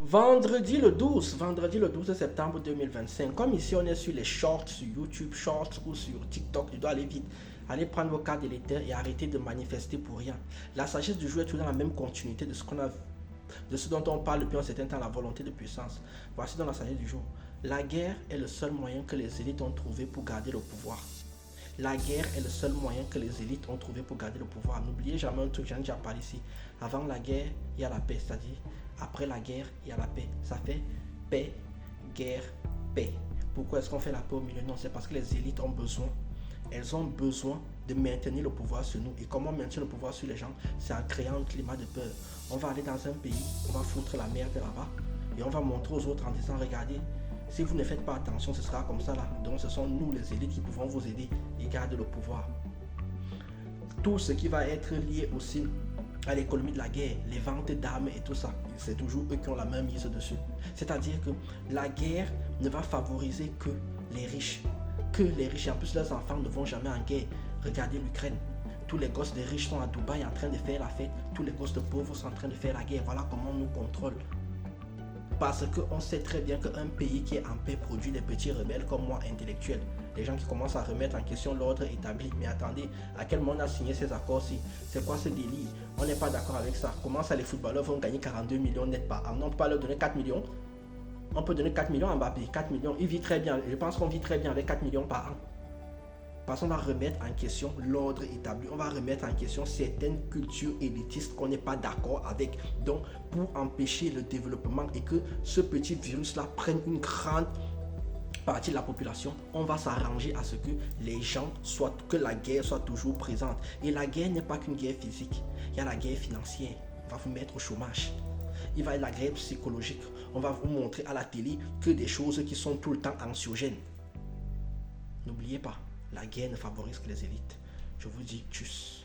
Vendredi le 12 septembre 2025. Comme ici on est sur les shorts, sur YouTube Shorts ou sur TikTok, je dois aller vite. Allez prendre vos cartes d'électeurs et arrêtez de manifester pour rien. La sagesse du jeu est toujours dans la même continuité de ce dont on parle depuis un certain temps, la volonté de puissance. Voici dans la sagesse du jour. La guerre est le seul moyen que les élites ont trouvé pour garder le pouvoir. La guerre est le seul moyen que les élites ont trouvé pour garder le pouvoir. N'oubliez jamais un truc, j'en ai déjà parlé ici. Avant la guerre, il y a la paix, c'est-à-dire après la guerre, il y a la paix. Ça fait paix, guerre, paix. Pourquoi est-ce qu'on fait la paix au milieu? Non, c'est parce que les élites ont besoin. Elles ont besoin de maintenir le pouvoir sur nous. Et comment maintenir le pouvoir sur les gens? C'est en créant un climat de peur. On va aller dans un pays, on va foutre la merde là-bas et on va montrer aux autres en disant, regardez, si vous ne faites pas attention, ce sera comme ça là. Donc ce sont nous les élites qui pouvons vous aider et garder le pouvoir. Tout ce qui va être lié aussi à l'économie de la guerre, les ventes d'armes et tout ça, c'est toujours eux qui ont la main mise dessus. C'est-à-dire que la guerre ne va favoriser que les riches. Que les riches, et en plus leurs enfants ne vont jamais en guerre. Regardez l'Ukraine. Tous les gosses des riches sont à Dubaï en train de faire la fête. Tous les gosses de pauvres sont en train de faire la guerre. Voilà comment on nous contrôle. Parce qu'on sait très bien qu'un pays qui est en paix produit des petits rebelles comme moi, intellectuels. Des gens qui commencent à remettre en question l'ordre établi. Mais attendez, à quel moment on a signé ces accords-ci? C'est quoi ce délire? On n'est pas d'accord avec ça. Comment ça les footballeurs vont gagner 42 millions net par an? On ne peut pas leur donner 4 millions. On peut donner 4 millions à Mbappé. 4 millions, il vit très bien. Je pense qu'on vit très bien avec 4 millions par an. Parce qu'on va remettre en question l'ordre établi. On va remettre en question certaines cultures élitistes qu'on n'est pas d'accord avec. Donc, pour empêcher le développement et que ce petit virus-là prenne une grande partie de la population, on va s'arranger à ce que les gens soient, que la guerre soit toujours présente. Et la guerre n'est pas qu'une guerre physique. Il y a la guerre financière. On va vous mettre au chômage. Il va y avoir la guerre psychologique. On va vous montrer à la télé que des choses qui sont tout le temps anxiogènes. N'oubliez pas. La guerre ne favorise que les élites. Je vous dis tchuss.